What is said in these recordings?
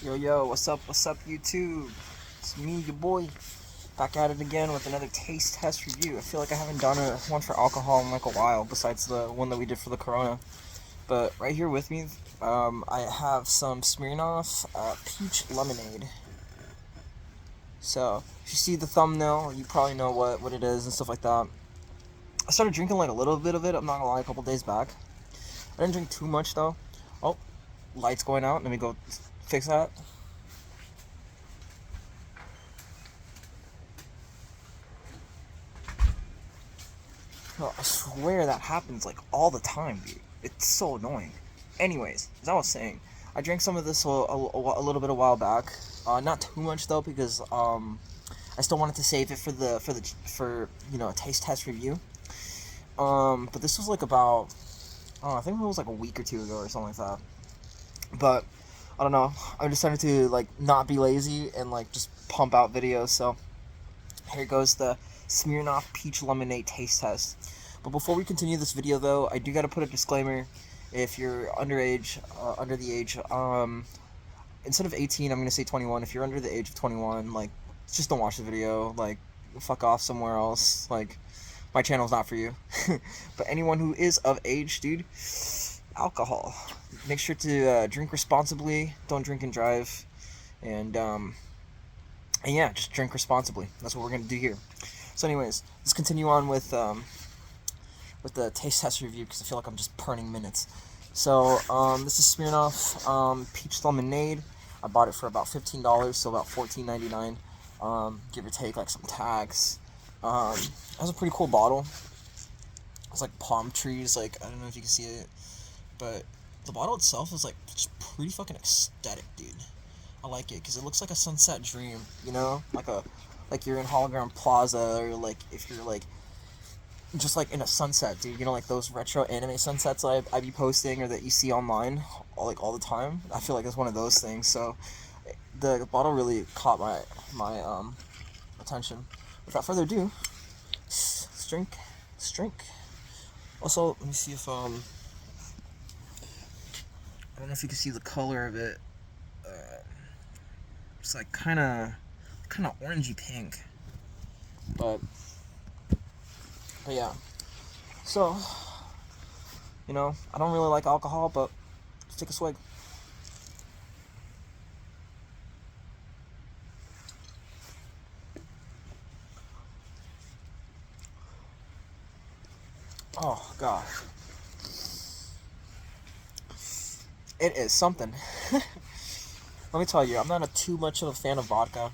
Yo, what's up, YouTube? It's me, your boy, back at it again with another taste test review. I feel like I haven't done one for alcohol in like a while, besides the one that we did for the Corona. But right here with me, I have some Smirnoff Peach Lemonade. So, if you see the thumbnail, you probably know what it is and stuff like that. I started drinking like a little bit of it, I'm not gonna lie, a couple days back. I didn't drink too much though. Oh, light's going out, let me go fix that. Oh, I swear that happens like all the time, dude. It's so annoying. Anyways, as I was saying, I drank some of this a little bit a while back. Not too much though, because I still wanted to save it for a taste test review. But this was like about I think it was like a week or two ago or something like that. But I don't know. I decided to like not be lazy and like just pump out videos. So here goes the Smirnoff Peach Lemonade taste test. But before we continue this video, though, I do gotta put a disclaimer. If you're underage, under the age, instead of 18, I'm gonna say 21. If you're under the age of 21, like, just don't watch the video. Like, fuck off somewhere else. Like, my channel's not for you. But anyone who is of age, dude, alcohol. Make sure to drink responsibly. Don't drink and drive. And yeah, just drink responsibly. That's what we're gonna do here. So, anyways, let's continue on with the taste test review because I feel like I'm just burning minutes. So, this is Smirnoff Peach Lemonade. I bought it for about $15, so about $14.99, give or take like some tax. It has a pretty cool bottle. It's like palm trees, like I don't know if you can see it, but the bottle itself is like just pretty fucking aesthetic, dude. I like it because it looks like a sunset dream, you know, like you're in Hologram Plaza, or like if you're like just like in a sunset, dude. You know, like those retro anime sunsets I be posting or that you see online, all the time. I feel like it's one of those things. So the bottle really caught my attention. Without further ado, let's drink. Also, let me see if I don't know if you can see the color of it. It's like kind of orangey pink, but yeah. So, I don't really like alcohol, but let's take a swig. Oh gosh, it is something. Let me tell you, I'm not too much of a fan of vodka.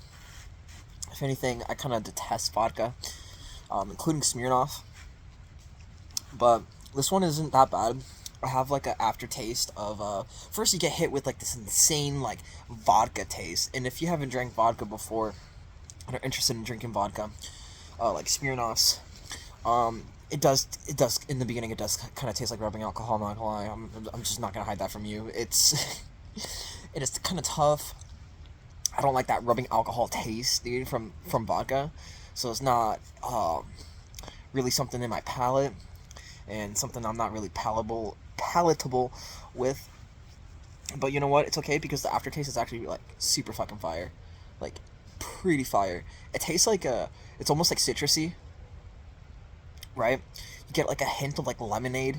If anything, I kind of detest vodka, including Smirnoff. But this one isn't that bad. I have like an aftertaste of first you get hit with like this insane like vodka taste, and if you haven't drank vodka before and are interested in drinking vodka, like Smirnoff's, it does in the beginning it does kind of taste like rubbing alcohol. I'm not gonna lie. I'm just not gonna hide that from you. It is kind of tough. I don't like that rubbing alcohol taste, dude, from vodka. So it's not really something in my palate, and something I'm not really palatable with. But you know what? It's okay because the aftertaste is actually like super fucking fire, like pretty fire. It tastes like it's almost like citrusy, right? You get like a hint of like lemonade,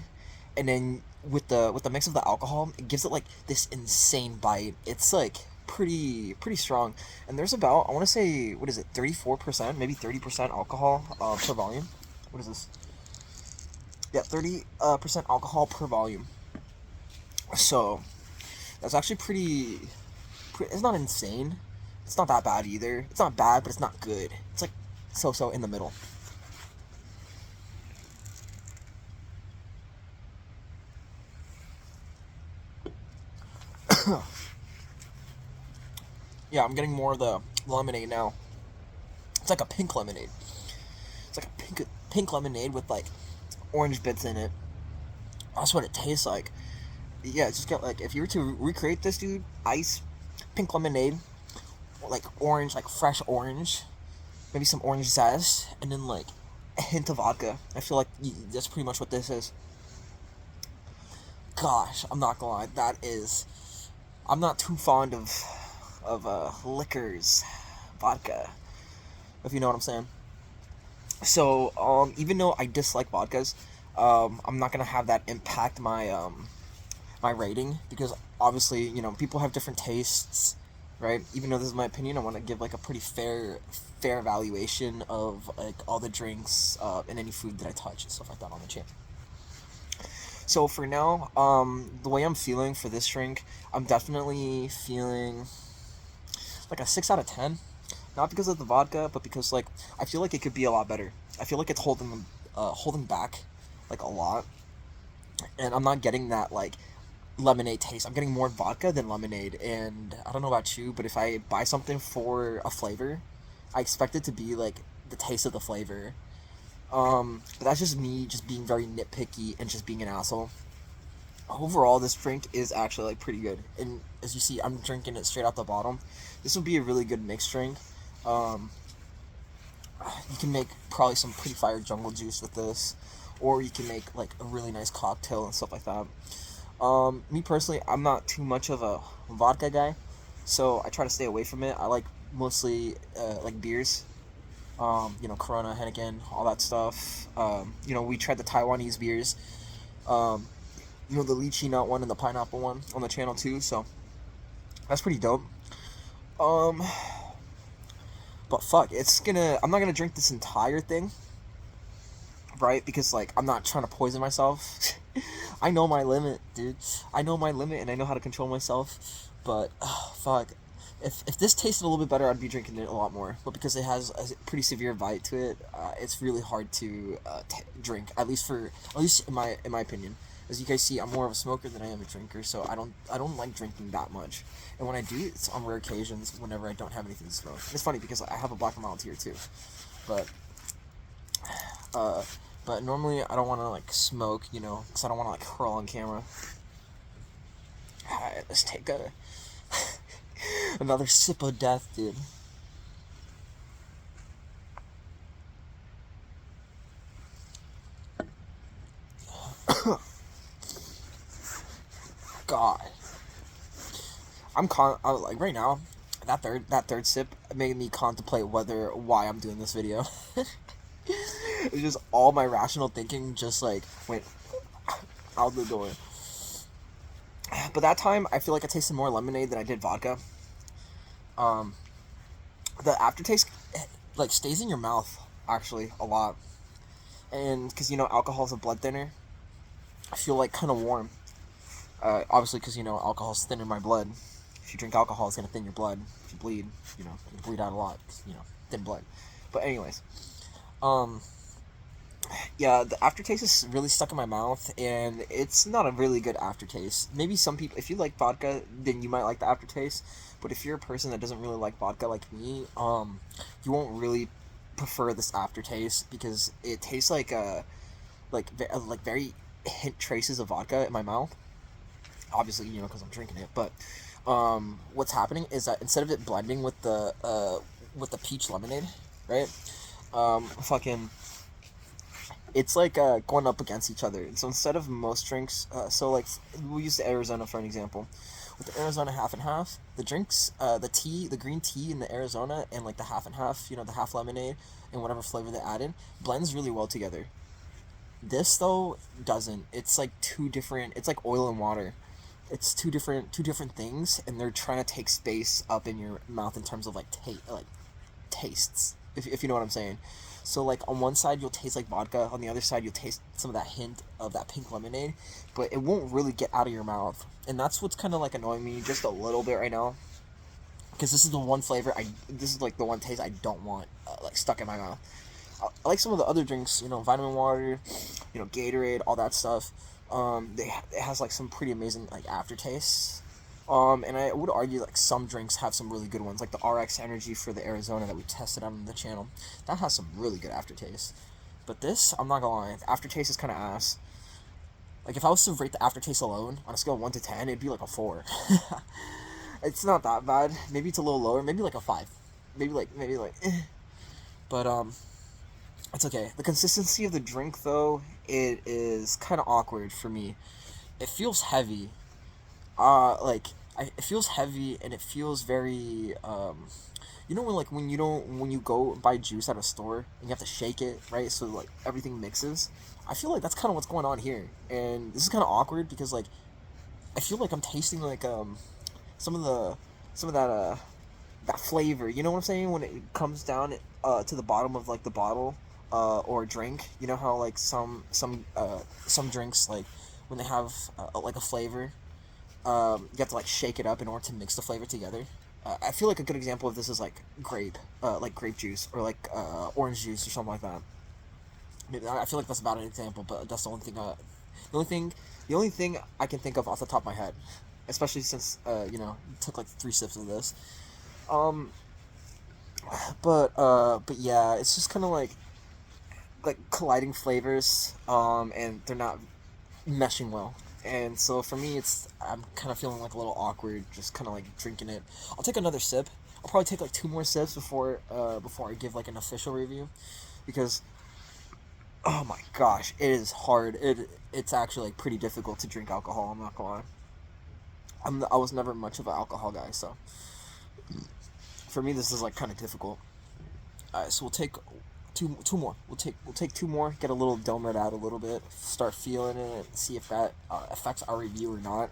and then with the mix of the alcohol, it gives it like this insane bite. It's like pretty strong, and there's about, I want to say, what is it, 34%, maybe 30% alcohol per volume. What is this? Yeah, 30% alcohol per volume. So that's actually pretty. It's not insane. It's not that bad either. It's not bad, but it's not good. It's like so in the middle. Yeah, I'm getting more of the lemonade now. It's like a pink lemonade. It's like a pink lemonade with like orange bits in it. That's what it tastes like. Yeah, it's just got like, if you were to recreate this, dude, ice, pink lemonade, like orange, like fresh orange, maybe some orange zest, and then like a hint of vodka. I feel like that's pretty much what this is. Gosh, I'm not gonna lie, that is. I'm not too fond of of liquors, vodka, if you know what I'm saying. So even though I dislike vodkas, I'm not gonna have that impact my rating, because obviously, people have different tastes, right? Even though this is my opinion, I want to give like a pretty fair evaluation of like all the drinks and any food that I touch and stuff like that on the channel. So for now, the way I'm feeling for this drink, I'm definitely feeling like a 6 out of 10. Not because of the vodka, but because like I feel like it could be a lot better. I feel like it's holding back like a lot, and I'm not getting that like lemonade taste. I'm getting more vodka than lemonade, and I don't know about you, but if I buy something for a flavor, I expect it to be like the taste of the flavor. But that's just me just being very nitpicky and just being an asshole. Overall, this drink is actually like pretty good, and as you see, I'm drinking it straight out the bottom. This would be a really good mixed drink. Um, you can make probably some pretty fire jungle juice with this, or you can make like a really nice cocktail and stuff like that. Me personally, I'm not too much of a vodka guy, so I try to stay away from it. I like mostly like beers, Corona, Heineken, all that stuff. We tried the Taiwanese beers, um, the lychee nut one and the pineapple one on the channel too, so that's pretty dope. Um, but fuck, I'm not gonna drink this entire thing, right? Because like I'm not trying to poison myself. I know my limit, dude. I know my limit, and I know how to control myself. But fuck, if this tasted a little bit better, I'd be drinking it a lot more. But because it has a pretty severe bite to it, it's really hard to drink. At least in my opinion. As you guys see, I'm more of a smoker than I am a drinker, so I don't like drinking that much. And when I do, it's on rare occasions whenever I don't have anything to smoke. It's funny because I have a Black and Mild here too, but uh, but normally I don't want to like smoke, because I don't want to like crawl on camera. Alright, let's take another sip of death, dude. God, like right now. That third sip made me contemplate why I'm doing this video. It's just all my rational thinking just like went out the door. But that time, I feel like I tasted more lemonade than I did vodka. The aftertaste like stays in your mouth actually a lot, and because alcohol is a blood thinner, I feel like kind of warm. Obviously, because alcohol's thinning my blood. If you drink alcohol, it's gonna thin your blood. If you bleed, you bleed out a lot. Thin blood. But anyways, yeah, the aftertaste is really stuck in my mouth, and it's not a really good aftertaste. Maybe some people, if you like vodka, then you might like the aftertaste. But if you're a person that doesn't really like vodka like me, you won't really prefer this aftertaste, because it tastes like very hint traces of vodka in my mouth. Obviously, because I'm drinking it. But what's happening is that instead of it blending with the peach lemonade, right? Fucking, it's like going up against each other. So instead of most drinks, so like we'll use the Arizona for an example. With the Arizona half and half, the drinks, the green tea in the Arizona and like the half and half, the half lemonade and whatever flavor they added, blends really well together. This though doesn't. It's like two different. It's like oil and water. It's two different things, and they're trying to take space up in your mouth in terms of like tastes. If you know what I'm saying. So like on one side you'll taste like vodka, on the other side you'll taste some of that hint of that pink lemonade, but it won't really get out of your mouth, and that's what's kind of like annoying me just a little bit right now, because this is the one flavor this is like the one taste I don't want like stuck in my mouth. I like some of the other drinks, vitamin water, Gatorade, all that stuff. It has like some pretty amazing like aftertastes. And I would argue like some drinks have some really good ones, like the RX Energy for the Arizona that we tested on the channel. That has some really good aftertaste. But this, I'm not gonna lie, the aftertaste is kind of ass. Like if I was to rate the aftertaste alone on a scale of 1 to 10, it'd be like a 4. It's not that bad. Maybe it's a little lower. Maybe like a 5. Maybe like eh. But it's okay. The consistency of the drink though, it is kind of awkward for me. It feels heavy. Like it feels heavy and it feels very you know when like when you don't when you go buy juice at a store and you have to shake it, right? So like everything mixes. I feel like that's kind of what's going on here, and this is kind of awkward because like I feel like I'm tasting like some of the some of that flavor. You know what I'm saying? When it comes down to the bottom of like the bottle or drink. You know how like some drinks like when they have like a flavor, you have to like shake it up in order to mix the flavor together. I feel like a good example of this is like grape juice or like orange juice or something like that. I feel like that's about an example, but that's the only thing. The only thing, the only thing I can think of off the top of my head, especially since took like 3 sips of this. Um, but yeah, it's just kind of like colliding flavors, and they're not meshing well. And so for me, I'm kind of feeling like a little awkward, just kind of like drinking it. I'll take another sip. I'll probably take like 2 more sips before I give like an official review, because oh my gosh, it is hard. It's actually like pretty difficult to drink alcohol. I'm not gonna lie. I was never much of an alcohol guy, so for me this is like kind of difficult. All right, so we'll take two more. We'll take 2 more. Get a little dome it out a little bit. Start feeling it. See if that affects our review or not.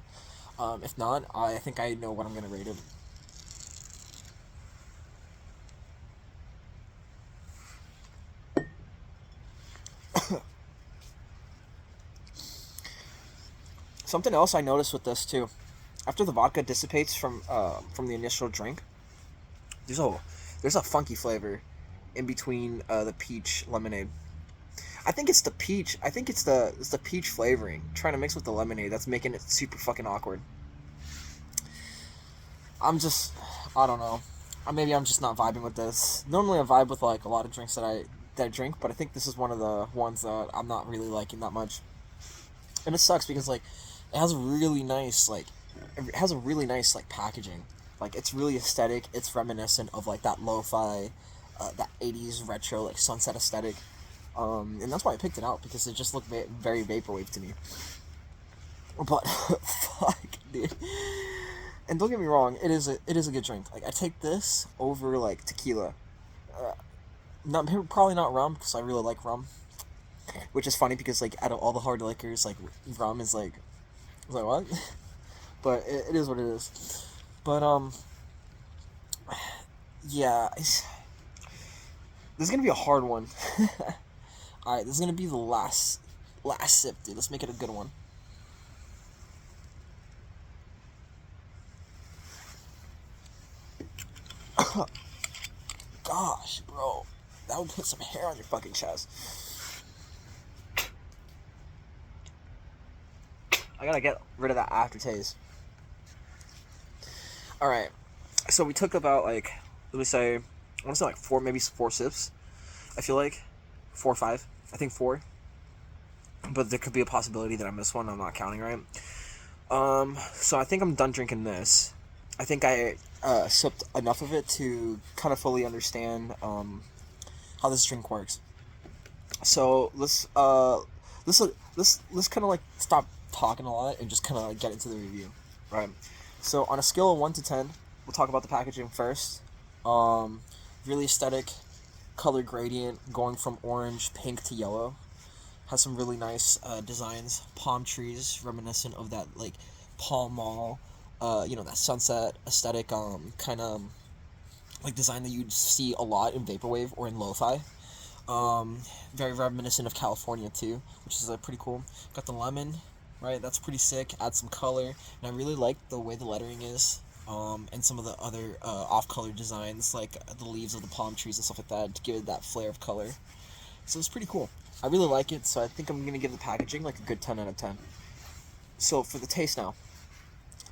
If not, I think I know what I'm gonna rate it. Something else I noticed with this too, after the vodka dissipates from the initial drink, there's a funky flavor in between the peach lemonade. I think it's the peach. I think it's the peach flavoring trying to mix with the lemonade that's making it super fucking awkward. I'm just, I don't know. Maybe I'm just not vibing with this. Normally I vibe with like a lot of drinks that I drink, but I think this is one of the ones that I'm not really liking that much. And it sucks because like it has a really nice like it has a really nice like packaging. Like it's really aesthetic. It's reminiscent of like that lo-fi, that '80s retro like sunset aesthetic. And that's why I picked it out because it just looked very vaporwave to me. But fuck, dude. And don't get me wrong, it is a good drink. Like I take this over like tequila. Uh, not probably not rum because I really like rum, which is funny because like out of all the hard liquors, like rum is like, I was like what? But it is what it is. But yeah, this is gonna be a hard one. All right, this is gonna be the last sip, dude. Let's make it a good one. Gosh, bro, that would put some hair on your fucking chest. I gotta get rid of that aftertaste. All right, so we took about like, let me say, I want to say like maybe 4 sips. I feel like 4 or 5. I think 4, but there could be a possibility that I missed one. I'm not counting right. So I think I'm done drinking this. I think I sipped enough of it to kind of fully understand how this drink works. So let's kind of like stop talking a lot and just kind of like get into the review, right? So on a scale of 1 to 10, we'll talk about the packaging first. Um, Really aesthetic, color gradient going from orange, pink to yellow. Has some really nice designs. Palm trees, reminiscent of that like Pall Mall, that sunset aesthetic, kind of like design that you'd see a lot in vaporwave or in lo-fi. Very reminiscent of California too, which is pretty cool. Got the lemon, right? That's pretty sick. Add some color, and I really like the way the lettering is. And some of the other off-color designs, like the leaves of the palm trees and stuff like that, to give it that flare of color. So it's pretty cool. I really like it, so I think I'm gonna give the packaging like a good 10 out of 10. So for the taste now,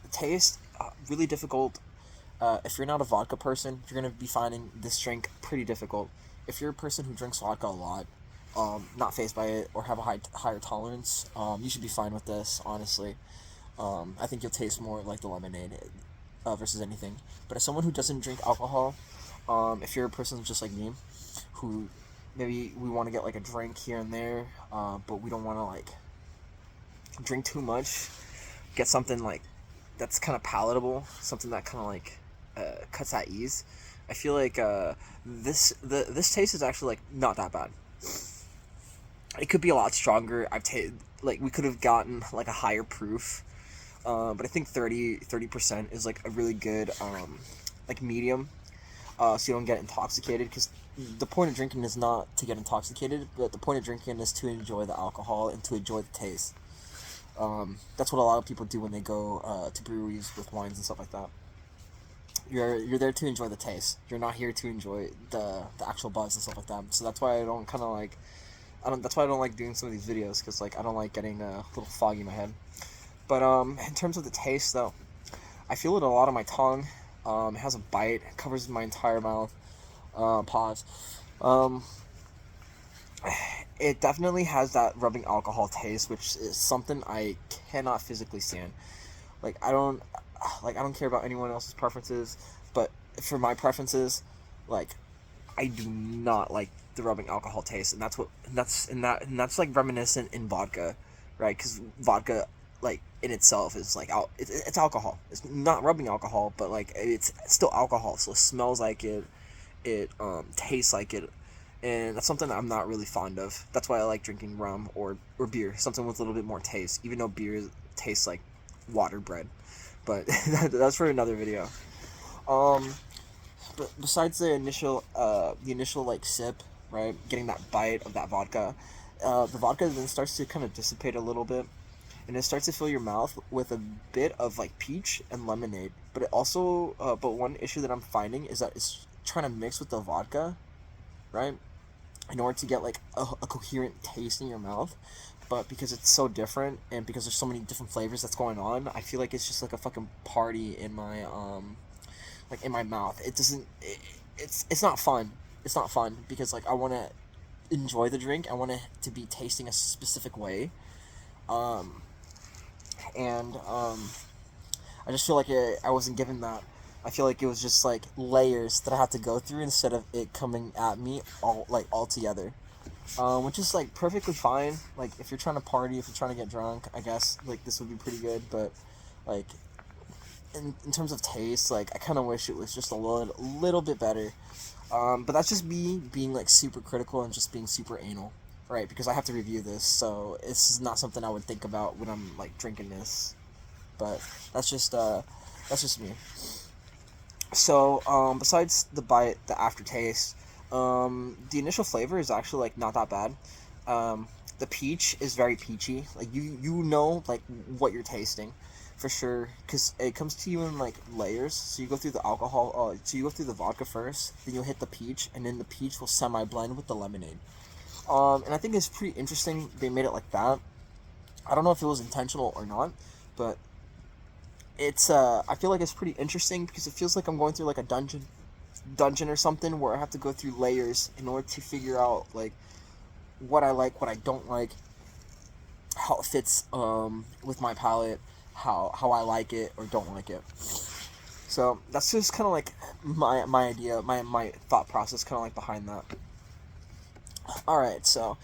the taste really difficult. If you're not a vodka person, you're gonna be finding this drink pretty difficult. If you're a person who drinks vodka a lot, not phased by it or have a higher tolerance, you should be fine with this. Honestly, I think you'll taste more like the lemonade versus anything. But as someone who doesn't drink alcohol, if you're a person just like me, who maybe we want to get like a drink here and there, but we don't want to like drink too much, get something like that's kind of palatable, something that kind of like cuts at ease. I feel like this taste is actually like not that bad. It could be a lot stronger. Like we could have gotten like a higher proof, but I think 30% is like a really good like medium, so you don't get intoxicated. Because the point of drinking is not to get intoxicated, but the point of drinking is to enjoy the alcohol and to enjoy the taste. That's what a lot of people do when they go to breweries with wines and stuff like that. You're there to enjoy the taste. You're not here to enjoy the actual buzz and stuff like that. So that's why I don't kind of like that's why I don't like doing some of these videos, because like I don't like getting a little foggy in my head. But in terms of the taste though, I feel it a lot on my tongue. It has a bite. It covers my entire mouth. Pause. It definitely has that rubbing alcohol taste, which is something I cannot physically stand. Like I don't care about anyone else's preferences, but for my preferences, like I do not like the rubbing alcohol taste, and that's like reminiscent in vodka, right? Because vodka, like in itself, is like it's alcohol. It's not rubbing alcohol, but like it's still alcohol, so it smells like it. It tastes like it, and that's something I'm not really fond of. That's why I like drinking rum or beer, something with a little bit more taste. Even though beer tastes like water bread, but that's for another video. Um, but besides the initial like sip, right, getting that bite of that vodka, the vodka then starts to kind of dissipate a little bit, and it starts to fill your mouth with a bit of like peach and lemonade. But it also, but one issue that I'm finding is that it's trying to mix with the vodka, right, in order to get like a coherent taste in your mouth. But because it's so different, and because there's so many different flavors that's going on, I feel like it's just like a fucking party in my like in my mouth. It doesn't. It's not fun. It's not fun because like I want to enjoy the drink. I want it to be tasting a specific way, um, and I just feel like I wasn't given that. I feel like it was just like layers that I had to go through instead of it coming at me all together. Which is like perfectly fine. Like if you're trying to party, if you're trying to get drunk, I guess like this would be pretty good. But like in terms of taste, like I kind of wish it was just a little bit better. But that's just me being like super critical and just being super anal, right? Because I have to review this, so it's not something I would think about when I'm like drinking this. But that's just me. So besides the bite, the aftertaste, the initial flavor is actually like not that bad. The peach is very peachy. Like you know like what you're tasting, for sure, because it comes to you in like layers. So you go through the alcohol. So you go through the vodka first, then you'll hit the peach, and then the peach will semi blend with the lemonade. And I think it's pretty interesting they made it like that. I don't know if it was intentional or not, but it's I feel like it's pretty interesting because it feels like I'm going through like a dungeon or something where I have to go through layers in order to figure out like what I like, what I don't like, how it fits with my palate, how I like it or don't like it. So that's just kind of like my idea, my thought process, kind of like behind that. All right, so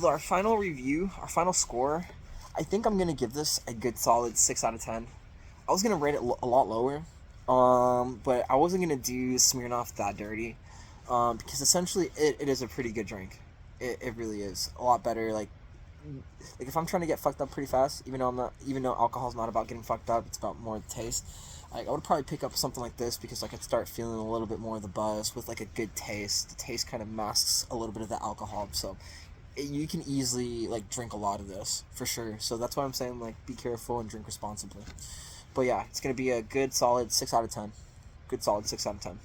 our final review, our final score, I think I'm gonna give this a good solid 6 out of 10. I was gonna rate it a lot lower, but I wasn't gonna do Smirnoff that dirty, because essentially it is a pretty good drink. It really is a lot better. Like if I'm trying to get fucked up pretty fast, even though alcohol's not about getting fucked up, it's about more the taste. Like I would probably pick up something like this because I could start feeling a little bit more of the buzz with like a good taste. The taste kind of masks a little bit of the alcohol, so you can easily like drink a lot of this for sure. So that's why I'm saying like be careful and drink responsibly. But yeah, it's gonna be a good solid 6 out of 10. Good solid 6 out of 10.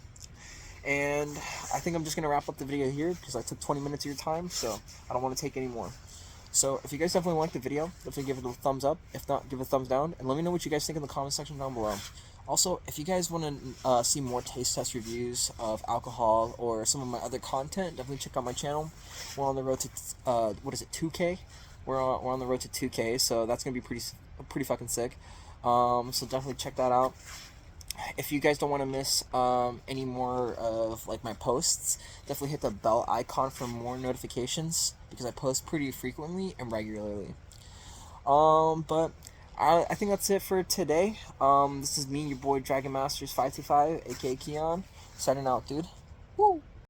And I think I'm just gonna wrap up the video here because I took 20 minutes of your time, so I don't want to take any more. So if you guys definitely liked the video, definitely give it a thumbs up. If not, give it a thumbs down, and let me know what you guys think in the comment section down below. Also, if you guys want to see more taste test reviews of alcohol or some of my other content, definitely check out my channel. We're on the road to 2K. We're on the road to 2K, so that's gonna be pretty fucking sick. So definitely check that out. If you guys don't want to miss any more of like my posts, definitely hit the bell icon for more notifications because I post pretty frequently and regularly. But I think that's it for today. This is me, your boy Dragon Masters 525, aka Keon, signing out, dude. Woo!